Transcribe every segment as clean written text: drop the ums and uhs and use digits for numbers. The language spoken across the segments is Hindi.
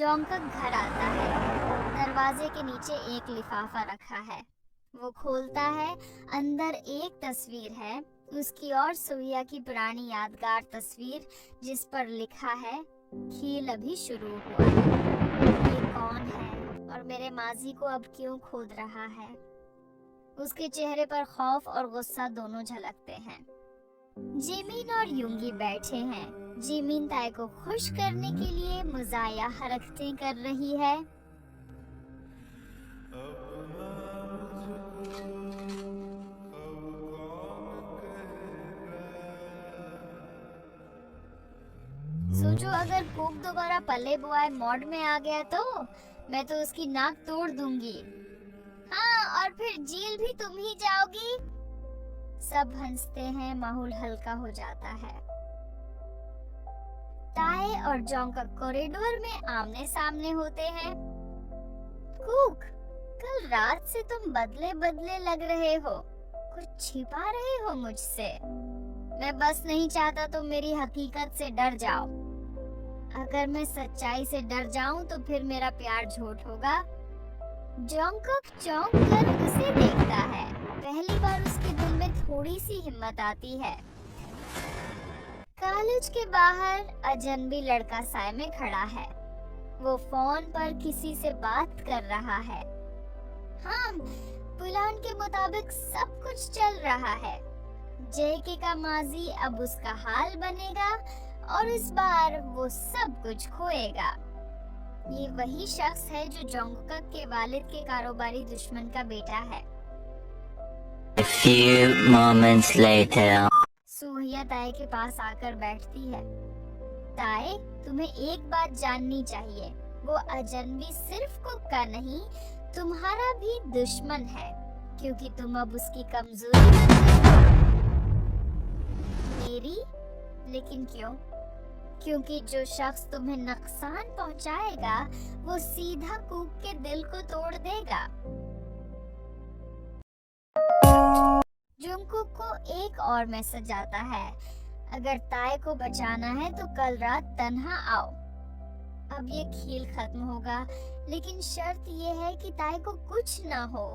जोंगकुक घर आता है। दरवाजे के नीचे एक लिफाफा रखा है। वो खोलता है। अंदर एक तस्वीर है, उसकी और सुइया की पुरानी यादगार तस्वीर, जिस पर लिखा है, खेल अभी शुरू हुआ है। ये कौन है और मेरे माजी को अब क्यों खोद रहा है? उसके चेहरे पर खौफ और गुस्सा दोनों झलकते हैं। जिमिन और युंगी बैठे हैं। जिमिन ताई को खुश करने के लिए मजाया हरकतें कर रही है। सोचो अगर कुक दोबारा पल्ले बॉय मोड में आ गया तो मैं तो उसकी नाक तोड़ दूंगी। हाँ, और फिर जेल भी तुम ही जाओगी। सब हंसते हैं, माहौल हल्का हो जाता है। ताए और जोंगकुक कॉरिडोर में आमने सामने होते हैं। कुक, कल रात से तुम बदले बदले लग रहे हो। कुछ छिपा रहे हो मुझसे? मैं बस नहीं चाहता तुम मेरी हकीकत से डर जाओ। अगर मैं सच्चाई से डर जाऊं तो फिर मेरा प्यार झूठ होगा। जोंगकुक चौंक कर उसे देखता है। पहली बार उसके दिल में थोड़ी सी हिम्मत आती है। कॉलेज के बाहर अजनबी लड़का साए में खड़ा है। वो फोन पर किसी से बात कर रहा है। हाँ, प्लान के मुताबिक सब कुछ चल रहा है। जेके का माजी अब उसका हाल बनेगा और इस बार वो सब कुछ खोएगा। ये वही शख्स है जो जोंगकुक के वालिद के कारोबारी दुश्मन का बेटा है। A few moments later. सुहिया ताए के पास आकर बैठती है। ताए, तुम्हें एक बात जाननी चाहिए। वो अजनबी सिर्फ कुक का नहीं, तुम्हारा भी दुश्मन है, क्योंकि तुम अब उसकी कमजोरी बन गई हो। मेरी? लेकिन क्यों? क्योंकि जो शख्स तुम्हें नुकसान पहुंचाएगा वो सीधा कुक के दिल को तोड़ देगा। जोंगकुक को एक और मैसेज आता है, अगर ताए को बचाना है तो कल रात तन्हा आओ। अब ये खेल खत्म होगा, लेकिन शर्त ये है कि ताए को कुछ ना हो।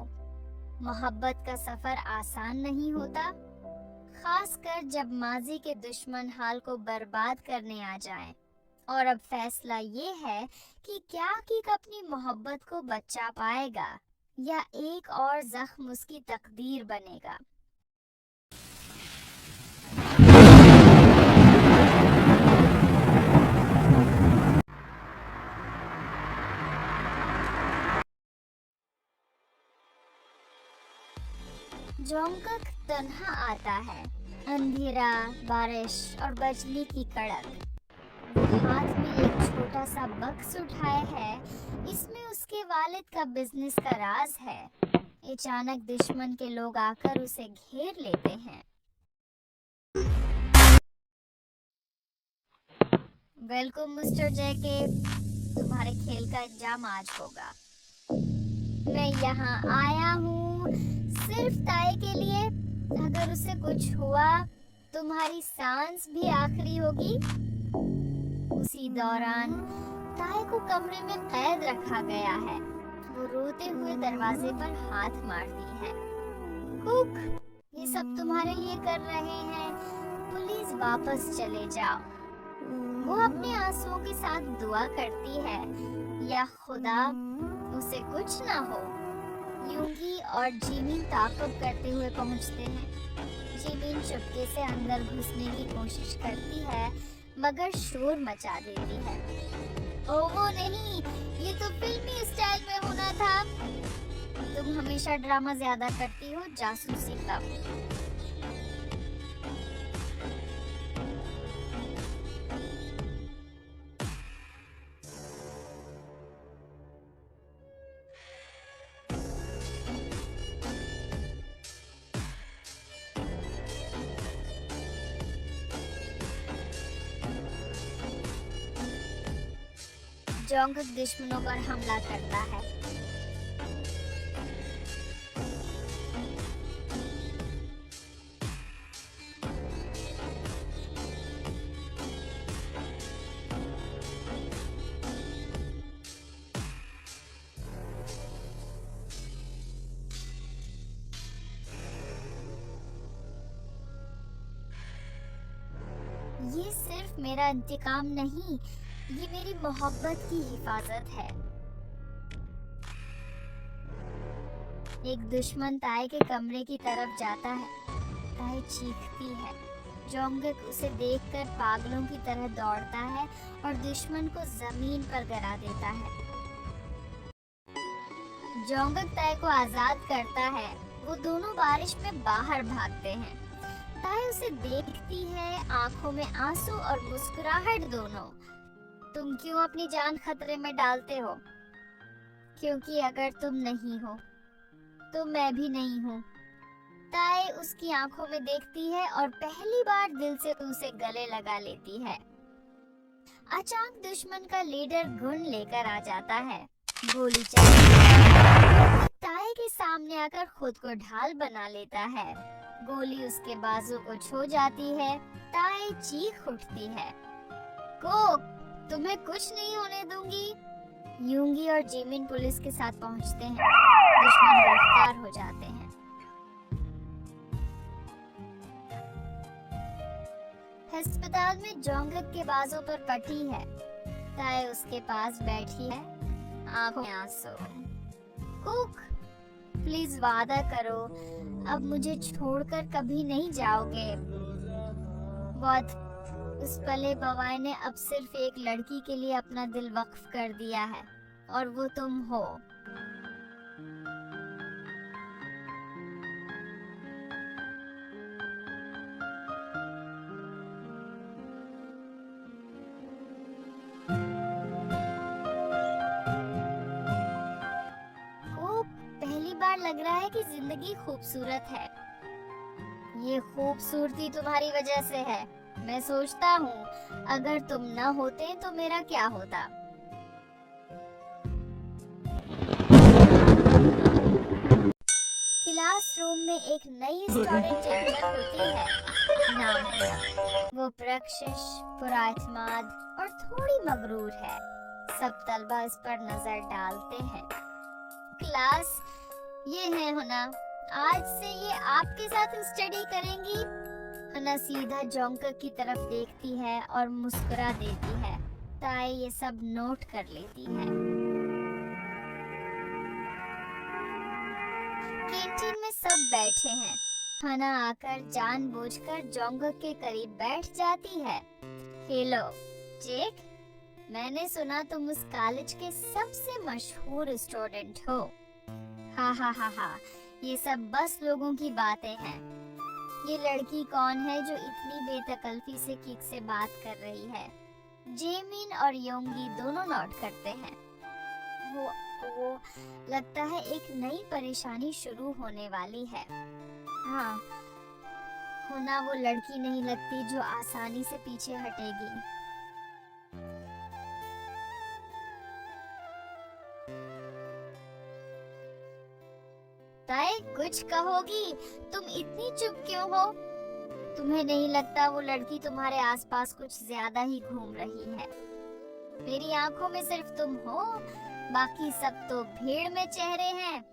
मोहब्बत का सफर आसान नहीं होता, खासकर जब माजी के दुश्मन हाल को बर्बाद करने आ जाएं। और अब फैसला ये है कि क्या किक अपनी मोहब्बत को बचा पाएगा या एक और जख्म उसकी तकदीर बनेगा। जोंगकुक तन्हा आता है। अंधेरा, बारिश और बिजली की कड़क। वो हाथ में एक छोटा सा बक्स उठाए है। इसमें उसके वालिद का बिजनेस का राज है। अचानक दुश्मन के लोग आकर उसे घेर लेते हैं। वेलकम मिस्टर जेके, तुम्हारे खेल का अंजाम आज होगा। मैं यहाँ आया हूँ सिर्फ ताए के लिए। अगर उसे कुछ हुआ, तुम्हारी सांस भी आखिरी होगी। उसी दौरान ताए को कमरे में कैद रखा गया है। वो रोते हुए दरवाजे पर हाथ मारती है। कुक, ये सब तुम्हारे लिए कर रहे हैं, प्लीज वापस चले जाओ। वो अपने आंसुओं के साथ दुआ करती है, या खुदा उसे कुछ ना हो। यूंगी और जिमिन ताक़ब करते हुए पहुंचते हैं। जिमिन चुपके से अंदर घुसने की कोशिश करती है, मगर शोर मचा देती है। ओह वो नहीं, ये तो फिल्मी स्टाइल में होना था। तुम हमेशा ड्रामा ज्यादा करती हो, जासूसी कम। जोंगक दुश्मनों पर हमला करता है। ये सिर्फ मेरा इंतकाम नहीं, ये मेरी मोहब्बत की हिफाजत है। एक दुश्मन ताए के कमरे की तरफ जाता है। ताए चीखती है। जोंगक उसे देखकर पागलों की तरह दौड़ता है और दुश्मन को जमीन पर गिरा देता है। जोंगक ताए को आजाद करता है। वो दोनों बारिश में बाहर भागते हैं। ताए उसे देखती है, आंखों में आंसू और मुस्कुराहट दोनों। तुम क्यों अपनी जान खतरे में डालते हो? क्योंकि अगर तुम नहीं हो तो मैं भी नहीं हूँ। ताए उसकी आंखों में देखती है और पहली बार दिल से उसे गले लगा लेती है। अचानक दुश्मन का लीडर गुण लेकर आ जाता है। गोली चलाकर ताए के सामने आकर खुद को ढाल बना लेता है। गोली उसके बाजू को छू जाती है। ताए चीख उठती है, को तुम्हें कुछ नहीं होने दूंगी। यूंगी और जिमिन पुलिस के साथ पहुंचते हैं। दुश्मन गिरफ्तार हो जाते हैं। अस्पताल में जोंगक के बाजू पर पट्टी है। ताए उसके पास बैठी है, आंखों में आंसू। कुक, प्लीज वादा करो, अब मुझे छोड़कर कभी नहीं जाओगे। बहुत उस पले बवाई ने अब सिर्फ एक लड़की के लिए अपना दिल वक्फ कर दिया है, और वो तुम हो। को पहली बार लग रहा है कि जिंदगी खूबसूरत है। ये खूबसूरती तुम्हारी वजह से है। मैं सोचता हूँ अगर तुम न होते तो मेरा क्या होता। क्लासरूम में एक नई स्टूडेंट एंटर होती है। नाम है, वो प्रकशिश, पुराइतमाद और थोड़ी मगरूर है। सब तलबा इस पर नजर डालते हैं। क्लास, ये है हुना, आज से ये आपके साथ स्टडी करेंगी। हुना सीधा जोंगक की तरफ देखती है और मुस्कुरा देती है। ताए ये सब नोट कर लेती है। कैंटीन में सब बैठे हैं। हुना आकर जानबूझकर जोंगक के करीब बैठ जाती है। हेलो जेक, मैंने सुना तुम उस कॉलेज के सबसे मशहूर स्टूडेंट हो। हा हा हा हा, ये सब बस लोगों की बातें हैं। ये लड़की कौन है जो इतनी बेतकल्फी से किक से बात कर रही है? जेमिन और योंगी दोनों नोट करते हैं। वो लगता है एक नई परेशानी शुरू होने वाली है। हाँ, हुना वो लड़की नहीं लगती जो आसानी से पीछे हटेगी। ताए, कुछ कहोगी? तुम इतनी चुप क्यों हो? तुम्हें नहीं लगता वो लड़की तुम्हारे आसपास कुछ ज्यादा ही घूम रही है? मेरी आंखों में सिर्फ तुम हो, बाकी सब तो भीड़ में चेहरे हैं।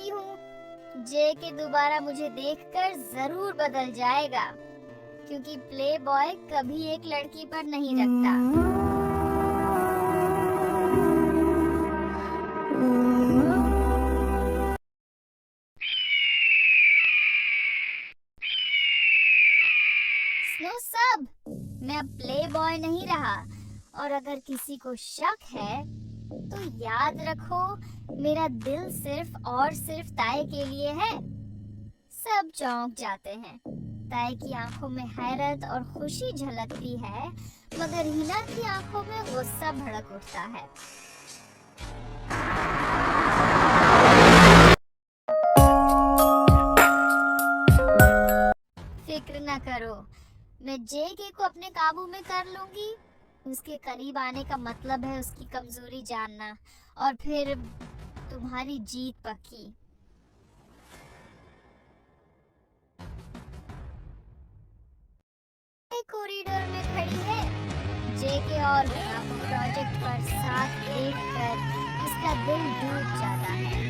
जानती हूँ, जे के दोबारा मुझे देखकर जरूर बदल जाएगा, क्योंकि प्ले बॉय कभी एक लड़की पर नहीं रखता। स्नो सब, मैं अब प्ले बॉय नहीं रहा, और अगर किसी को शक है तो याद रखो, मेरा दिल सिर्फ और सिर्फ ताए के लिए है। सब चौंक जाते हैं। ताए की आंखों में हैरत और खुशी झलकती है, मगर हिना की आंखों में गुस्सा भड़क उठता है। फिक्र न करो, मैं जेके को अपने काबू में कर लूंगी। उसके करीब आने का मतलब है उसकी कमजोरी जानना, और फिर तुम्हारी जीत पक्की। कॉरिडोर में खड़ी है। जेके और हिना को प्रोजेक्ट पर साथ देखकर उसका दिल डूब जाता है।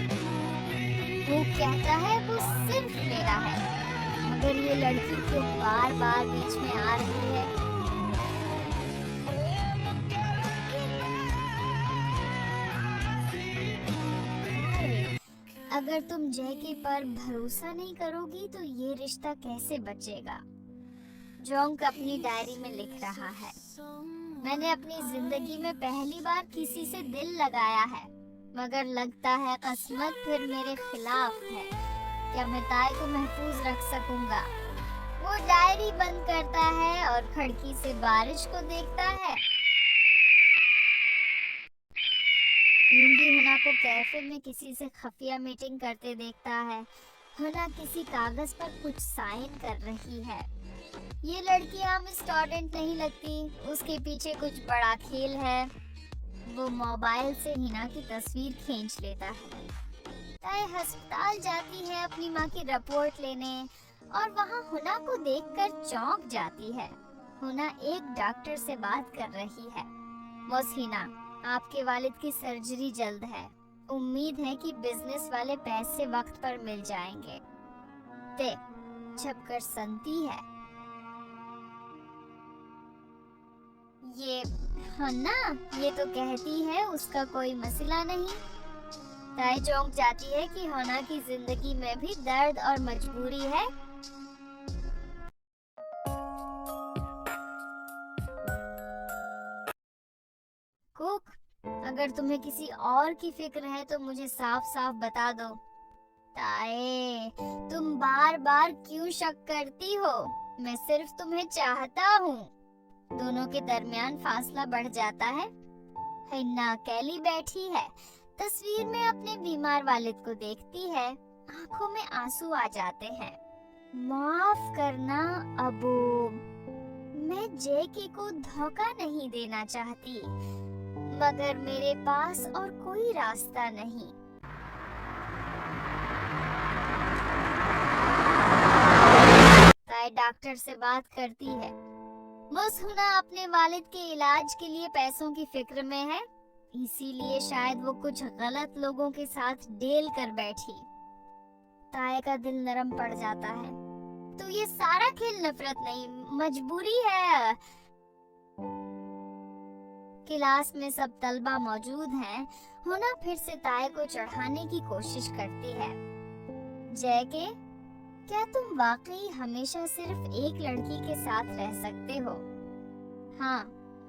वो कहता है वो सिर्फ मेरा है, मगर ये लड़की क्यों बार बार बीच में आ रही है? अगर तुम जेके पर भरोसा नहीं करोगी तो ये रिश्ता कैसे बचेगा? जोंग अपनी डायरी में लिख रहा है, मैंने अपनी जिंदगी में पहली बार किसी से दिल लगाया है, मगर लगता है किस्मत फिर मेरे खिलाफ है। क्या मैं ताए को महफूज रख सकूंगा? वो डायरी बंद करता है और खिड़की से बारिश को देखता है। यूंगी हुना को कैफे में किसी से खुफिया मीटिंग करते देखता है। हुना किसी कागज पर कुछ साइन कर रही है। ये लड़की आम स्टूडेंट नहीं लगती, उसके पीछे कुछ बड़ा खेल है। वो मोबाइल से हिना की तस्वीर खींच लेता है। ताए अस्पताल जाती है अपनी माँ की रिपोर्ट लेने, और वहाँ हुना को देखकर चौंक जाती है। हुना एक डॉक्टर से बात कर रही है। बॉस हिना, आपके वालिद की सर्जरी जल्द है, उम्मीद है कि बिजनेस वाले पैसे वक्त पर मिल जाएंगे। ते छपकर संती है। ये हन्ना, ये तो कहती है उसका कोई मसला नहीं। ताए चौंक जाती है कि हन्ना की जिंदगी में भी दर्द और मजबूरी है। कुक, अगर तुम्हें किसी और की फिक्र है तो मुझे साफ साफ बता दो। ताए, तुम बार बार क्यों शक करती हो? मैं सिर्फ तुम्हें चाहता हूँ। दोनों के दरमियान फासला बढ़ जाता है। हिना अकेली बैठी है, तस्वीर में अपने बीमार वालिद को देखती है। आंखों में आंसू आ जाते हैं। माफ करना अबू, मैं जेके को धोखा नहीं देना चाहती, मगर मेरे पास और कोई रास्ता नहीं। ताए डॉक्टर से बात करती है। बस हुना अपने वालिद के इलाज के लिए पैसों की फिक्र में है, इसीलिए शायद वो कुछ गलत लोगों के साथ डील कर बैठी। ताए का दिल नरम पड़ जाता है। तो ये सारा खेल नफरत नहीं, मजबूरी है। क्लास में सब तलबा मौजूद हैं। हुना फिर से ताए को चढ़ाने की कोशिश करती है। जेके, क्या तुम वाकई हमेशा सिर्फ एक लड़की के साथ रह सकते हो? हाँ,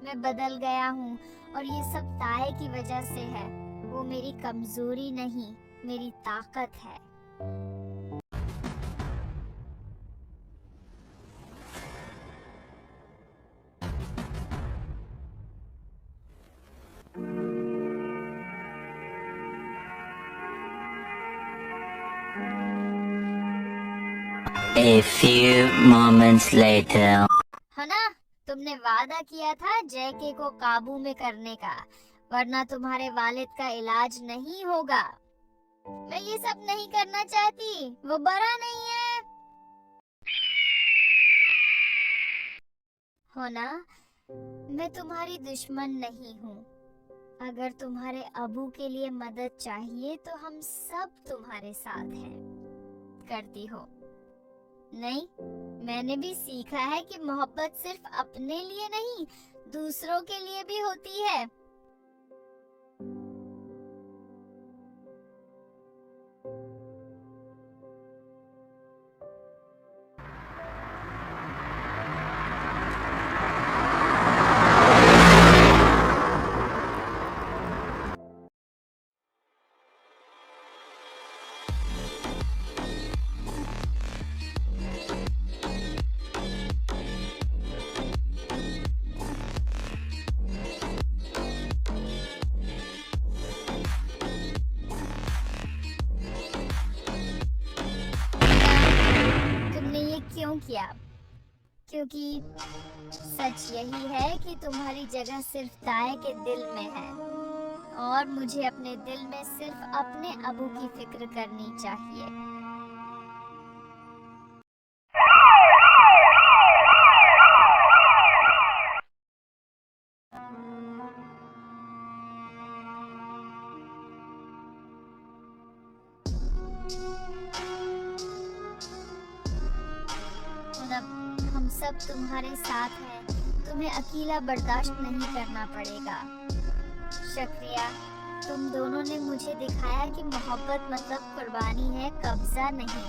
मैं बदल गया हूँ, और ये सब ताए की वजह से है। वो मेरी कमजोरी नहीं, मेरी ताकत है। A few moments later. है ना, तुमने वादा किया था जेके को काबू में करने का, वरना तुम्हारे वालिद का इलाज नहीं होगा। मैं ये सब नहीं करना चाहती, वो बड़ा नहीं है। हो ना, मैं तुम्हारी दुश्मन नहीं हूँ, अगर तुम्हारे अबू के लिए मदद चाहिए तो हम सब तुम्हारे साथ हैं। करती हो? नहीं, मैंने भी सीखा है कि मोहब्बत सिर्फ अपने लिए नहीं, दूसरों के लिए भी होती है। तुमने ये क्यों किया? क्योंकि सच यही है कि तुम्हारी जगह सिर्फ ताए के दिल में है और मुझे अपने दिल में सिर्फ अपने अबू की फिक्र करनी चाहिए। मतलब हम सब तुम्हारे साथ हैं, तुम्हें अकेला बर्दाश्त नहीं करना पड़ेगा। शुक्रिया, तुम दोनों ने मुझे दिखाया कि मोहब्बत मतलब कुर्बानी है, कब्जा नहीं।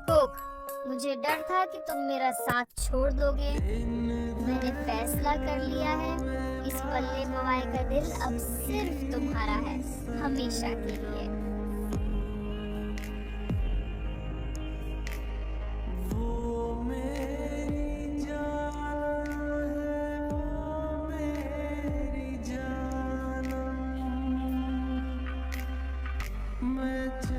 कोक, मुझे डर था कि तुम मेरा साथ छोड़ दोगे। मैंने फैसला कर लिया है, इस पल्ले मवाए का दिल अब सिर्फ तुम्हारा है, हमेशा के लिए। मैं